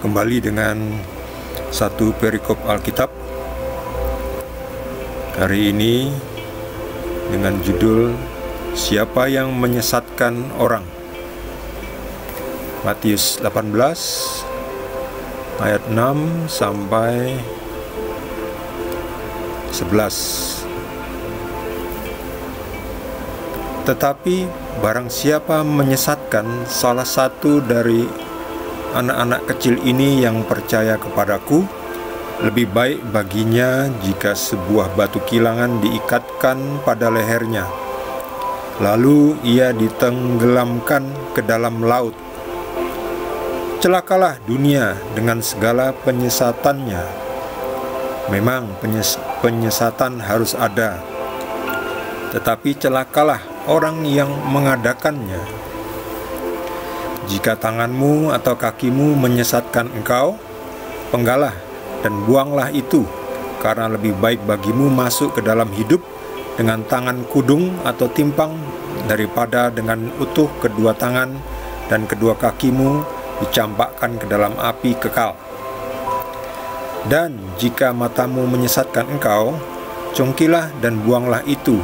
kembali dengan satu perikop Alkitab. Hari ini dengan judul Siapa yang menyesatkan orang? Matius 18 ayat 6 sampai 11. Tetapi barang siapa menyesatkan salah satu dari anak-anak kecil ini yang percaya kepadaku, lebih baik baginya jika sebuah batu kilangan diikatkan pada lehernya, lalu ia ditenggelamkan ke dalam laut. Celakalah dunia dengan segala penyesatannya. Memang penyesatan harus ada, tetapi celakalah orang yang mengadakannya. Jika tanganmu atau kakimu menyesatkan engkau, penggalah dan buanglah itu, karena lebih baik bagimu masuk ke dalam hidup dengan tangan kudung atau timpang daripada dengan utuh kedua tangan dan kedua kakimu dicampakkan ke dalam api kekal. Dan jika matamu menyesatkan engkau, congkilah dan buanglah itu,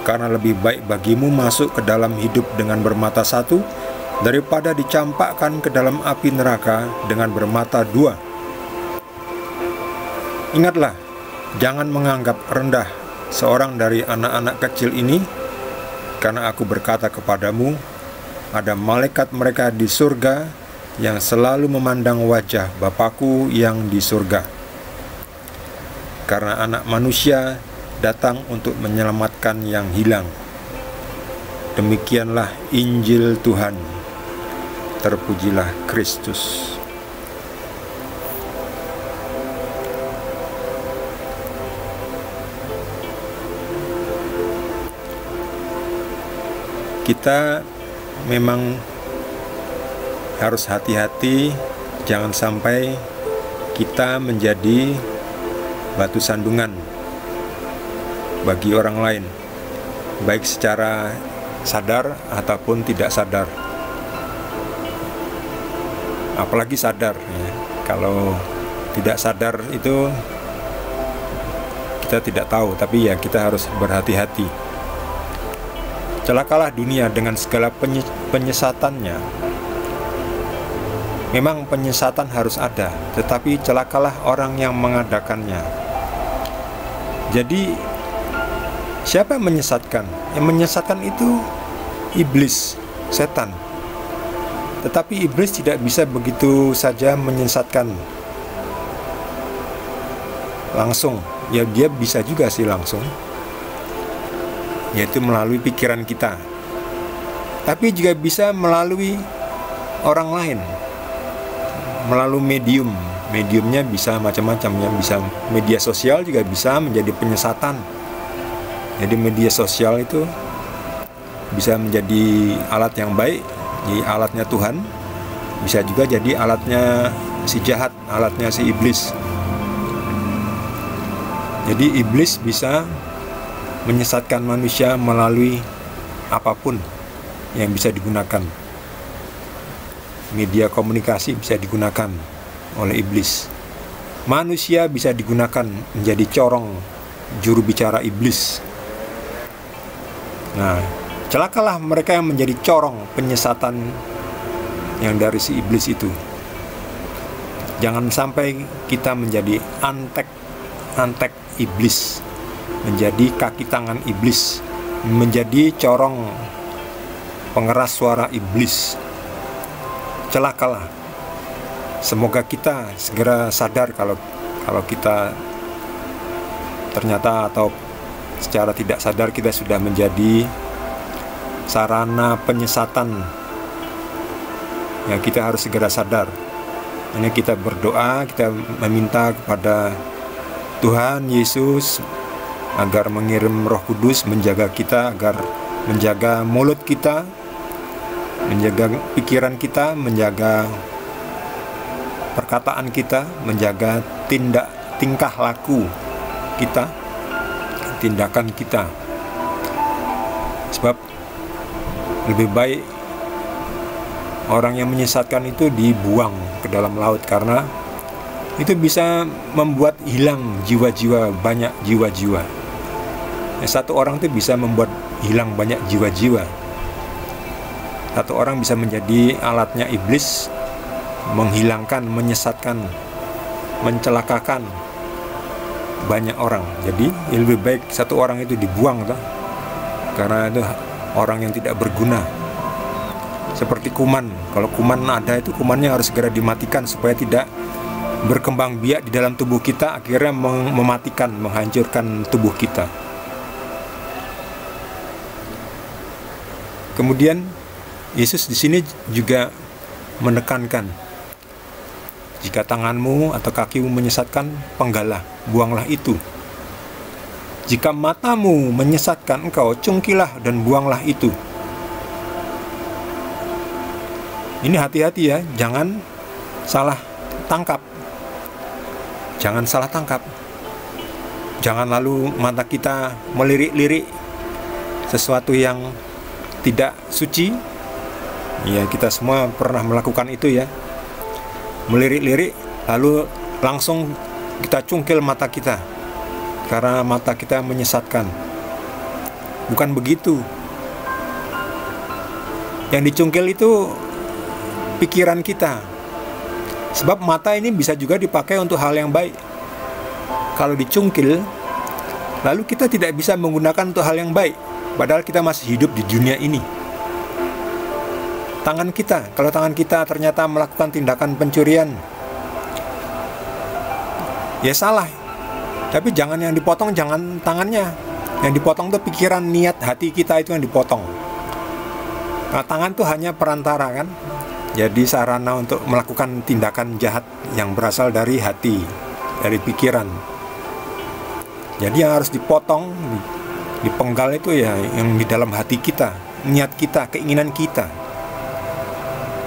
karena lebih baik bagimu masuk ke dalam hidup dengan bermata satu daripada dicampakkan ke dalam api neraka dengan bermata dua. Ingatlah, jangan menganggap rendah seorang dari anak-anak kecil ini, karena aku berkata kepadamu, ada malaikat mereka di surga yang selalu memandang wajah Bapakku yang di surga. Karena Anak Manusia datang untuk menyelamatkan yang hilang. Demikianlah Injil Tuhan. Terpujilah Kristus. Kita memang harus hati-hati, jangan sampai kita menjadi batu sandungan bagi orang lain, baik secara sadar ataupun tidak sadar. Apalagi sadar ya. Kalau tidak sadar itu kita tidak tahu, tapi ya kita harus berhati-hati. Celakalah dunia dengan segala penyesatannya. Memang penyesatan harus ada, tetapi celakalah orang yang mengadakannya. Jadi siapa yang menyesatkan? Yang menyesatkan itu iblis, setan. Tetapi iblis tidak bisa begitu saja menyesatkan langsung. Ya dia bisa juga sih langsung, yaitu melalui pikiran kita. Tapi juga bisa melalui orang lain, melalui medium. Mediumnya bisa macam-macam ya, bisa media sosial juga bisa menjadi penyesatan. Jadi media sosial itu bisa menjadi alat yang baik, jadi alatnya Tuhan, bisa juga jadi alatnya si jahat, alatnya si iblis. Jadi iblis bisa menyesatkan manusia melalui apapun yang bisa digunakan. Media komunikasi bisa digunakan oleh iblis. Manusia bisa digunakan menjadi corong juru bicara iblis. Nah, celakalah mereka yang menjadi corong penyesatan yang dari si iblis itu. Jangan sampai kita menjadi antek iblis, menjadi kaki tangan iblis, menjadi corong pengeras suara iblis. Celakalah. Semoga kita segera sadar kalau kita ternyata atau secara tidak sadar kita sudah menjadi sarana penyesatan. Ya, kita harus segera sadar. Ini kita berdoa, kita meminta kepada Tuhan Yesus agar mengirim Roh Kudus menjaga kita, agar menjaga mulut kita, menjaga pikiran kita, menjaga perkataan kita, menjaga tingkah laku kita, tindakan kita. Sebab lebih baik orang yang menyesatkan itu dibuang ke dalam laut, karena itu bisa membuat hilang jiwa-jiwa, banyak jiwa-jiwa. Satu orang itu bisa membuat hilang banyak jiwa-jiwa. Satu orang bisa menjadi alatnya iblis, menghilangkan, menyesatkan, mencelakakan banyak orang. Jadi lebih baik satu orang itu dibuang toh, karena itu orang yang tidak berguna. Seperti kuman, kalau kuman ada itu kumannya harus segera dimatikan supaya tidak berkembang biak di dalam tubuh kita, akhirnya mematikan, menghancurkan tubuh kita. Kemudian Yesus di sini juga menekankan, jika tanganmu atau kakimu menyesatkan, penggalah, buanglah itu. Jika matamu menyesatkan engkau, cungkilah dan buanglah itu. Ini hati-hati ya, jangan salah tangkap. Jangan salah tangkap. Jangan lalu mata kita melirik-lirik sesuatu yang tidak suci. Ya, kita semua pernah melakukan itu ya. Melirik-lirik lalu langsung kita cungkil mata kita karena mata kita menyesatkan. Bukan begitu. Yang dicungkil itu pikiran kita. Sebab mata ini bisa juga dipakai untuk hal yang baik. Kalau dicungkil, lalu kita tidak bisa menggunakan untuk hal yang baik, padahal kita masih hidup di dunia ini. Tangan kita, kalau tangan kita ternyata melakukan tindakan pencurian, ya salah. Tapi jangan yang dipotong, jangan tangannya. Yang dipotong itu pikiran, niat, hati kita itu yang dipotong. Nah, tangan itu hanya perantara kan. Jadi sarana untuk melakukan tindakan jahat yang berasal dari hati, dari pikiran. Jadi yang harus dipotong, dipenggal itu ya yang di dalam hati kita, niat kita, keinginan kita,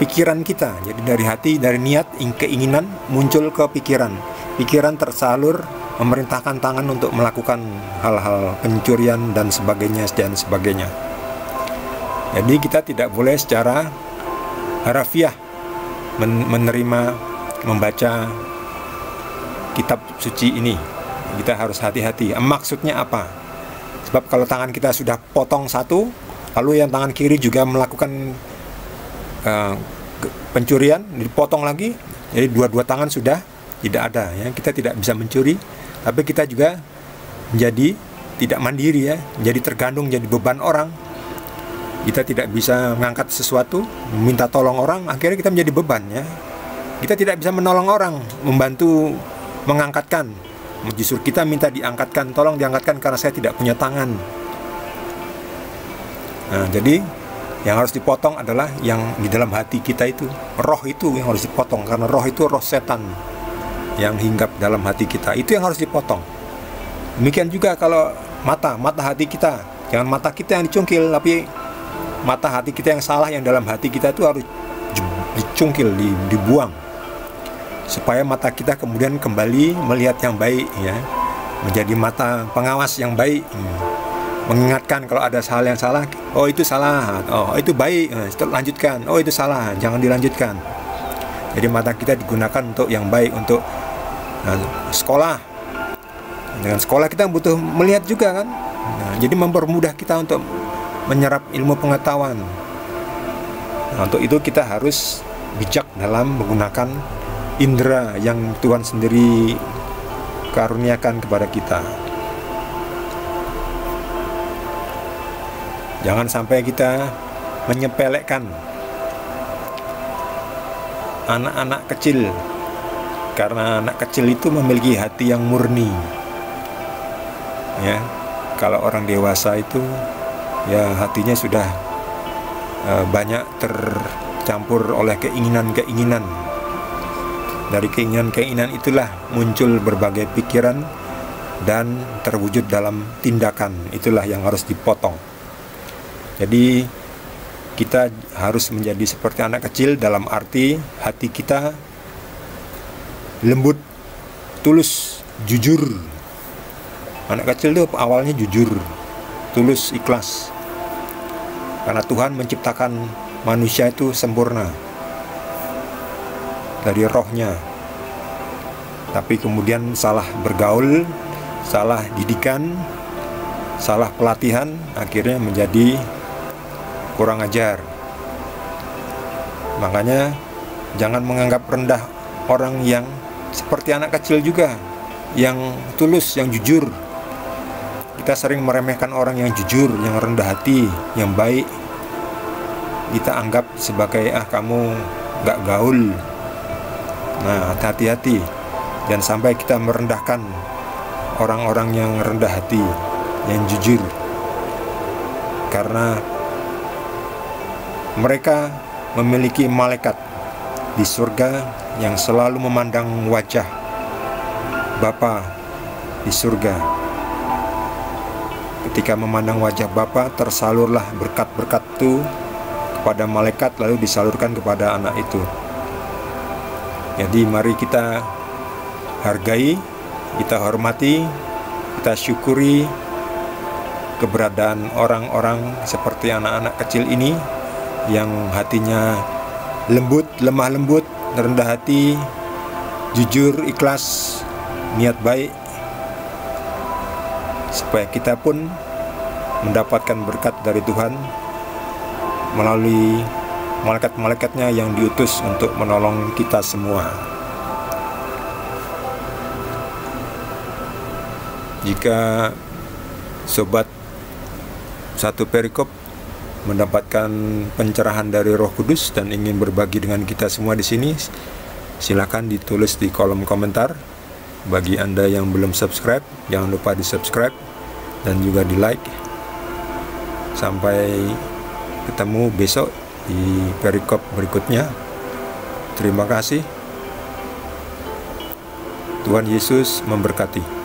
pikiran kita. Jadi dari hati, dari niat, keinginan muncul ke pikiran. Pikiran tersalur memerintahkan tangan untuk melakukan hal-hal pencurian dan sebagainya dan sebagainya. Jadi kita tidak boleh secara harafiah menerima, membaca kitab suci ini. Kita harus hati-hati. Maksudnya apa? Sebab kalau tangan kita sudah potong satu, lalu yang tangan kiri juga melakukan pencurian, dipotong lagi, jadi dua-dua tangan sudah tidak ada ya. Kita tidak bisa mencuri, tapi kita juga menjadi tidak mandiri ya, menjadi tergantung, jadi beban orang. Kita tidak bisa mengangkat sesuatu, minta tolong orang, akhirnya kita menjadi beban ya. Kita tidak bisa menolong orang, membantu mengangkatkan. Justru kita minta diangkatkan, tolong diangkatkan karena saya tidak punya tangan. Nah, jadi yang harus dipotong adalah yang di dalam hati kita itu. Roh itu yang harus dipotong, karena roh itu roh setan yang hinggap dalam hati kita. Itu yang harus dipotong. Demikian juga kalau mata hati kita. Jangan mata kita yang dicungkil, tapi mata hati kita yang salah, yang dalam hati kita itu harus dicungkil, dibuang, supaya mata kita kemudian kembali melihat yang baik ya, menjadi mata pengawas yang baik, mengingatkan kalau ada hal yang salah, oh itu salah, oh itu baik, lanjutkan, oh itu salah, jangan dilanjutkan. Jadi mata kita digunakan untuk yang baik, untuk sekolah. Dengan sekolah kita butuh melihat juga kan. Jadi mempermudah kita untuk menyerap ilmu pengetahuan. Untuk itu kita harus bijak dalam menggunakan indera yang Tuhan sendiri karuniakan kepada kita. Jangan sampai kita menyepelekan anak-anak kecil, karena anak kecil itu memiliki hati yang murni. Ya, kalau orang dewasa itu ya hatinya sudah banyak tercampur oleh keinginan-keinginan. Dari keinginan-keinginan itulah muncul berbagai pikiran dan terwujud dalam tindakan. Itulah yang harus dipotong. Jadi kita harus menjadi seperti anak kecil dalam arti hati kita lembut, tulus, jujur. Anak kecil itu awalnya jujur, tulus, ikhlas. Karena Tuhan menciptakan manusia itu sempurna. dari rohnya. Tapi kemudian salah bergaul, salah didikan, salah pelatihan, akhirnya menjadi kurang ajar. Makanya jangan menganggap rendah orang yang seperti anak kecil juga, yang tulus, yang jujur. Kita sering meremehkan orang yang jujur, yang rendah hati, yang baik. Kita anggap sebagai kamu gak gaul. Nah, hati-hati, jangan sampai kita merendahkan orang-orang yang rendah hati, yang jujur, karena mereka memiliki malaikat di surga yang selalu memandang wajah Bapa di surga. Ketika memandang wajah Bapa, tersalurlah berkat-berkat itu kepada malaikat, lalu disalurkan kepada anak itu. Jadi mari kita hargai, kita hormati, kita syukuri keberadaan orang-orang seperti anak-anak kecil ini yang hatinya lembut, lemah lembut, rendah hati, jujur, ikhlas, niat baik, supaya kita pun mendapatkan berkat dari Tuhan melalui malaikat-malaikatnya yang diutus untuk menolong kita semua. Jika sobat Satu Perikop mendapatkan pencerahan dari Roh Kudus dan ingin berbagi dengan kita semua di sini, silakan ditulis di kolom komentar. Bagi Anda yang belum subscribe, jangan lupa di subscribe dan juga di like. Sampai ketemu besok di perikop berikutnya. Terima kasih. Tuhan Yesus memberkati.